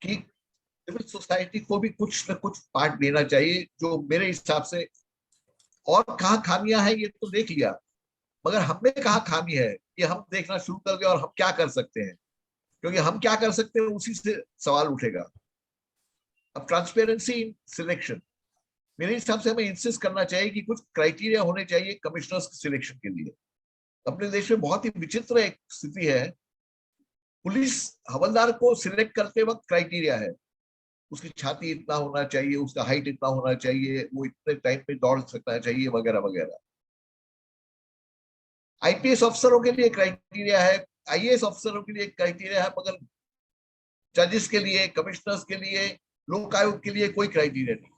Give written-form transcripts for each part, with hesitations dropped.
कि civil society को भी कुछ न कुछ पार्ट लेना चाहिए, जो मेरे हिसाब से। और कहाँ खामियां हैं ये तो देख लिया, मगर हमें कहाँ खामी है ये हम देखना शुरू कर गए, और हम क्या कर सकते हैं, क्योंकि हम क्या कर सकते हैं उसी से सवाल उठेगा। अब ट्रांसपेरेंसी इन सिलेक्शन, मेरे हिसाब से हमें इंसिस्ट करना चाहिए कि कुछ क्राइटेरिया होने चाहिए कमिश्नर्स सिलेक्शन के लिए। अपने देश में बहुत ही विचित्र एक स्थिति है। पुलिस हवलदार को सिलेक्ट करते वक्त क्राइटेरिया है, उसकी छाती इतना होना चाहिए, उसका हाइट इतना होना चाहिए, वो इतने टाइम में दौड़ सकना चाहिए, वगैरह वगैरह। आईपीएस अफसरों के लिए क्राइटेरिया है, आईएएस अफसरों के लिए क्राइटेरिया है, मगर जजेस के लिए, कमिश्नर्स के लिए, लोक आयोग के लिए कोई क्राइटेरिया नहीं।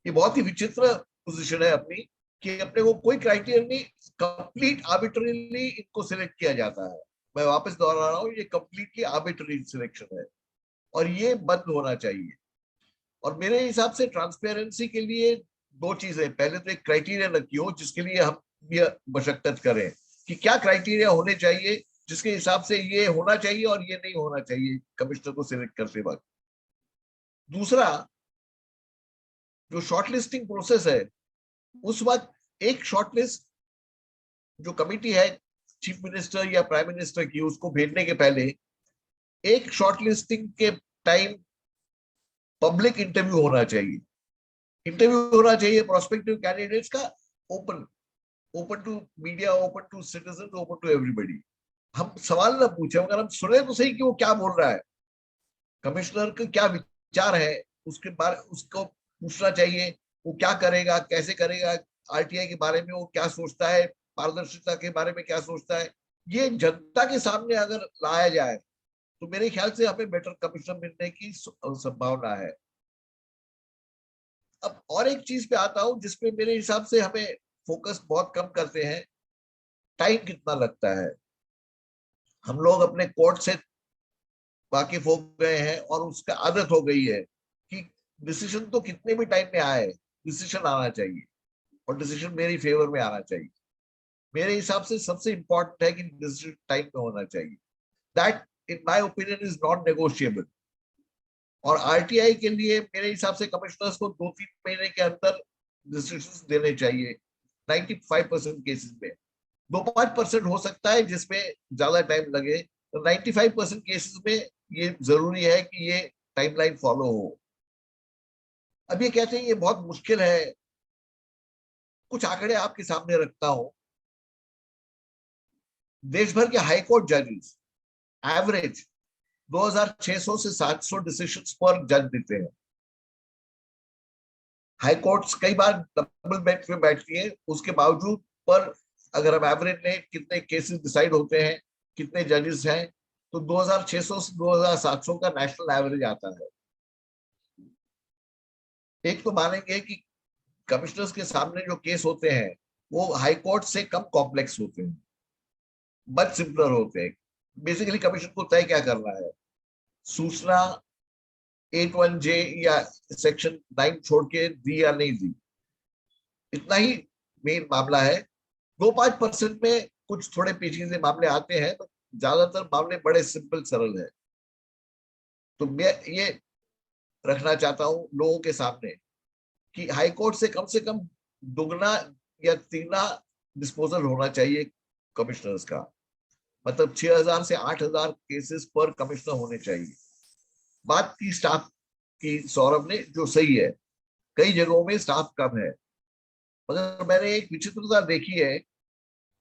ये बहुत ही विचित्र पोजीशन है अपनी, कि अपने को कोई क्राइटेरिया नहीं, कंप्लीट आर्बिट्ररीली इनको सिलेक्ट किया जाता है। मैं वापस दोहरा रहा हूँ, ये कंप्लीटली आर्बिट्ररी सिलेक्शन है, और ये बंद होना चाहिए। और मेरे हिसाब से ट्रांसपेरेंसी के लिए दो चीजें, पहले तो एक क्राइटेरिया रखी हो जिसके लिए हम ये मशक्कत करें कि क्या क्राइटेरिया होने चाहिए, जिसके हिसाब से ये होना चाहिए और ये नहीं होना चाहिए कमिश्नर को सिलेक्ट करते वक्त। दूसरा, जो शॉर्टलिस्टिंग प्रोसेस है, उस वक्त एक शॉर्टलिस्ट जो कमिटी है चीफ मिनिस्टर या प्राइम मिनिस्टर की, उसको भेजने के पहले एक शॉर्टलिस्टिंग के टाइम पब्लिक इंटरव्यू होना चाहिए। इंटरव्यू होना चाहिए प्रोस्पेक्टिव कैंडिडेट्स का, open, open to media, open to citizen, open to everybody. हम सवाल ना पूछे, मगर हम सुने तो सही कि वो क्या बोल रहा है, कमिश्नर का क्या विचार है, उसके बारे उसको पूछना चाहिए। वो क्या करेगा, कैसे करेगा, आरटीआई के बारे में वो क्या सोचता है, पारदर्शिता के बारे में क्या सोचता है, ये जनता के सामने अगर लाया जाए तो मेरे ख्याल से हमें बेटर कमिश्नर मिलने की संभावना है। अब और एक चीज पे आता हूं जिसपे मेरे हिसाब से हमें फोकस बहुत कम करते हैं, टाइम कितना लगता है। हम लोग अपने कोर्ट से वाकिफ हो गए हैं और उसका आदत हो गई है कि डिसीजन तो कितने भी टाइम में आए, डिसीजन आना चाहिए, और डिसीजन मेरी फेवर में आना चाहिए। मेरे हिसाब से सबसे इंपॉर्टेंट है कि डिसीजन टाइम में होना चाहिए। That in my opinion is not negotiable. और आरटीआई के लिए मेरे हिसाब से कमिश्नर्स को 2-3 महीने के अंदर डिसीजन देने चाहिए 95% केसेस में। 2-5% हो सकता है जिसमें ज्यादा टाइम लगे, तो 95% केसेस में ये जरूरी है कि ये टाइमलाइन फॉलो हो। अब ये कहते हैं ये बहुत मुश्किल है, कुछ आंकड़े आपके सामने रखता हूं। देश भर के हाईकोर्ट जजेस एवरेज 2600 से 700 डिसीजंस पर जज देते हैं। हाई कोर्ट्स कई बार डबल बेंच में बैठती है, उसके बावजूद पर अगर हम एवरेज लें कितने केसेस डिसाइड होते हैं, कितने जजेस हैं, तो 2600 से 2700 का नेशनल एवरेज आता है। एक तो मानेंगे कि कमिश्नर्स के सामने जो केस होते हैं वो हाई कोर्ट से कम कॉम्प्लेक्स होते हैं, मच सिंपलर होते हैं। बेसिकली कमीशन को तय क्या करना है, सूचना 81J या सेक्शन 9 छोड़ के दी या नहीं दी, इतना ही मेन मामला है। 2-5% में कुछ थोड़े पेचीदे मामले आते हैं, तो ज्यादातर मामले बड़े सिंपल सरल है। तो मैं ये रखना चाहता हूं लोगों के सामने कि हाई कोर्ट से कम दुगना या तीगना डिस्पोजल होना चाहिए कमिश्नर्स का, मतलब 6000 से 8000 केसेस पर कमिश्नर होने चाहिए। बात की स्टाफ की सौरभ ने, जो सही है, कई जगहों में स्टाफ कम है, मगर मैंने एक विचित्रता देखी है।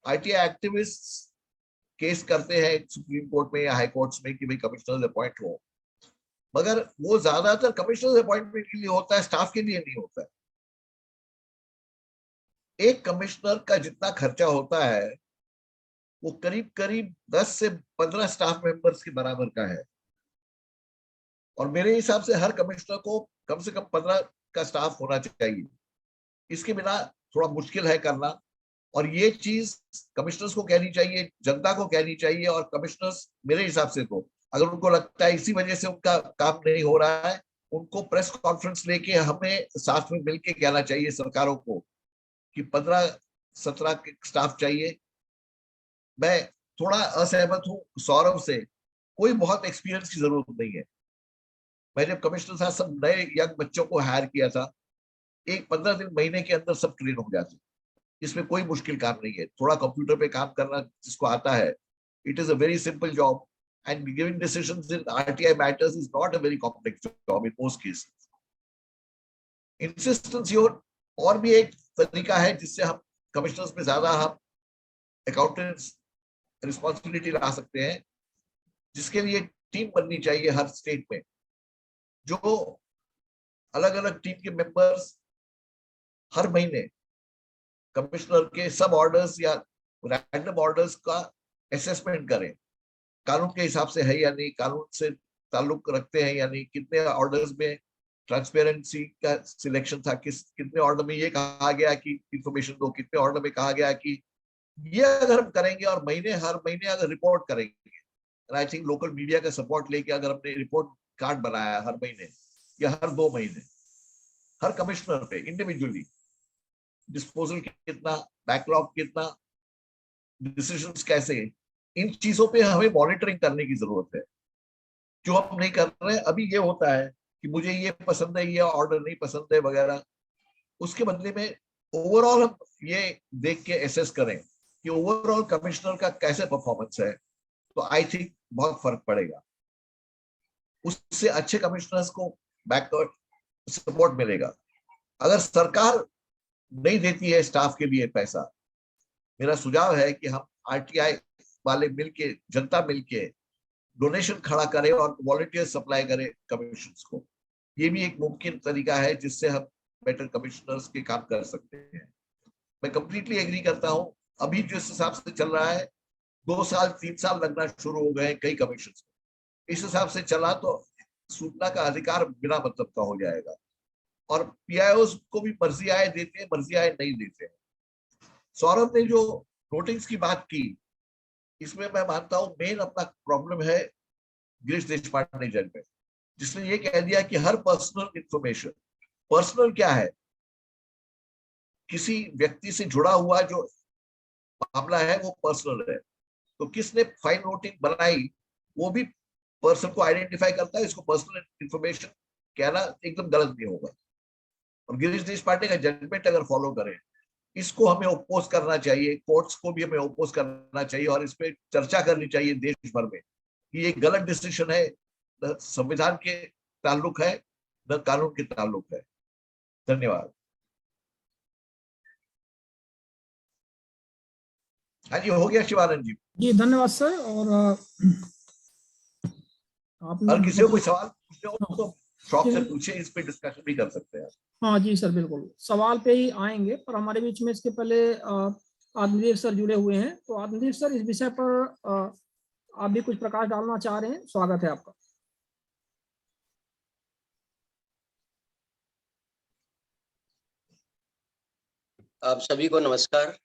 आरटीआई एक्टिविस्ट केस करते हैं सुप्रीम कोर्ट में या हाई कोर्ट्स में कि भाई कमिश्नर अपॉइंट हो, मगर वो ज्यादातर कमिश्नर अपॉइंटमेंट के लिए होता है, स्टाफ के लिए नहीं होता है। एक कमिश्नर का जितना खर्चा होता है वो करीब करीब 10 से 15 स्टाफ मेंबर्स के बराबर का है। और मेरे हिसाब से हर कमिश्नर को कम से कम 15 का स्टाफ होना चाहिए। इसके बिना थोड़ा मुश्किल है करना। और ये चीज कमिश्नर्स को कहनी चाहिए, जनता को कहनी चाहिए, और कमिश्नर्स मेरे हिसाब से तो अगर उनको लगता है इसी वजह से उनका काम नहीं हो रहा है, उनको प्रेस कॉन्फ्रेंस लेके हमें साथ में मिलके कहना चाहिए सरकारों को कि 15-17 स्टाफ चाहिए। मैं थोड़ा असहमत हूँ सौरभ से कोई बहुत एक्सपीरियंस की जरूरत नहीं है। मैं जब कमिश्नर साहब सब नए यंग बच्चों को हायर किया था, एक 15 दिन महीने के अंदर सब ट्रेन हो जाते। इसमें कोई मुश्किल काम नहीं है, थोड़ा कंप्यूटर पे काम करना जिसको आता है, it is a very simple job. And giving decisions in RTI matters is not a very complex job in most cases. Insistence your और भी एक तरीका है जिससे हम कमिश्नर्स में ज्यादा हम अकाउंटेंट्स रिस्पॉन्सिबिलिटी ला सकते हैं, जिसके लिए टीम बननी चाहिए हर स्टेट में, जो अलग अलग टीम के मेंबर्स हर महीने कमिश्नर के सब ऑर्डर्स या रैंडम ऑर्डर्स का असेसमेंट करें, कानून के हिसाब से है या नहीं, कानून से ताल्लुक रखते हैं या नहीं, कितने ऑर्डर्स में ट्रांसपेरेंसी का सिलेक्शन था, कितने ऑर्डर में ये कहा गया कि इंफॉर्मेशन दो, कितने ऑर्डर में कहा गया कि ये अगर हम करेंगे और हर महीने अगर रिपोर्ट करेंगे, आई थिंक लोकल मीडिया का सपोर्ट लेके अगर हमने रिपोर्ट कार्ड बनाया हर महीने या हर 2 महीने, हर कमिश्नर पे इंडिविजुअली डिस्पोजल कितना, बैकलॉग कितना, डिसीजंस कैसे, इन चीजों पे हमें मॉनिटरिंग करने की जरूरत है, जो हम नहीं कर रहे हैं। अभी ये होता है कि मुझे ये पसंद है, ये ऑर्डर नहीं पसंद है वगैरह, उसके बदले में ओवरऑल हम ये देख के एसेस करें कि ओवरऑल कमिश्नर का कैसे परफॉर्मेंस है, तो आई थिंक बहुत फर्क पड़ेगा, उससे अच्छे कमिश्नर्स को बैकवर्ड सपोर्ट मिलेगा। अगर सरकार नहीं देती है स्टाफ के लिए पैसा, मेरा सुझाव है कि हम आरटीआई वाले मिलके, जनता मिलके डोनेशन खड़ा करें और वॉलंटियर सप्लाई करें कमिश्नर्स को। ये भी एक मुमकिन तरीका है जिससे हम बेटर कमिश्नर्स के काम कर सकते हैं। मैं कंप्लीटली एग्री करता हूं, अभी जिस हिसाब से चल रहा है 2 साल 3 साल लगना शुरू हो गए कई कमीशन को, इस हिसाब से चला तो सूचना का अधिकार बिना मतलब का हो जाएगा, और पीआईओ को भी मर्जी आए देते हैं, मर्जी आए नहीं देते हैं। सौरभ ने जो नोटिस की बात की, इसमें मैं मानता हूं मेन अपना प्रॉब्लम है गिरीश देशपांडे जज में, जिसने ये कह दिया कि हर पर्सनल इंफॉर्मेशन, पर्सनल क्या है, किसी व्यक्ति से जुड़ा हुआ जो मामला है वो पर्सनल है, तो किसने फाइन नोटिंग बनाई वो भी पर्सन को आइडेंटिफाई करता है, इसको पर्सनल इंफॉर्मेशन कहना एकदम गलत नहीं होगा। और गिरीश देशपांडे का जजमेंट अगर फॉलो करें, इसको हमें ओपोज करना चाहिए, कोर्ट्स को भी हमें ओपोज करना चाहिए, और इस पर चर्चा करनी चाहिए देश भर में कि ये गलत डिसीजन है, न संविधान के ताल्लुक है न कानून के ताल्लुक है। धन्यवाद। हाँ जी, हो गया शिवानंद जी। जी धन्यवाद सर। और आपने अगर किसी को कोई सवाल पूछना हो तो शौक से जी पूछे, इस पे डिस्कशन भी कर सकते हैं। हाँ जी सर, बिल्कुल सवाल पे ही आएंगे, पर हमारे बीच में इसके पहले आत्मदेव सर जुड़े हुए हैं। तो आत्मदेव सर, इस विषय पर आप भी कुछ प्रकाश डालना चाह रहे हैं, स्वागत है आपका। आप सभी को नमस्कार।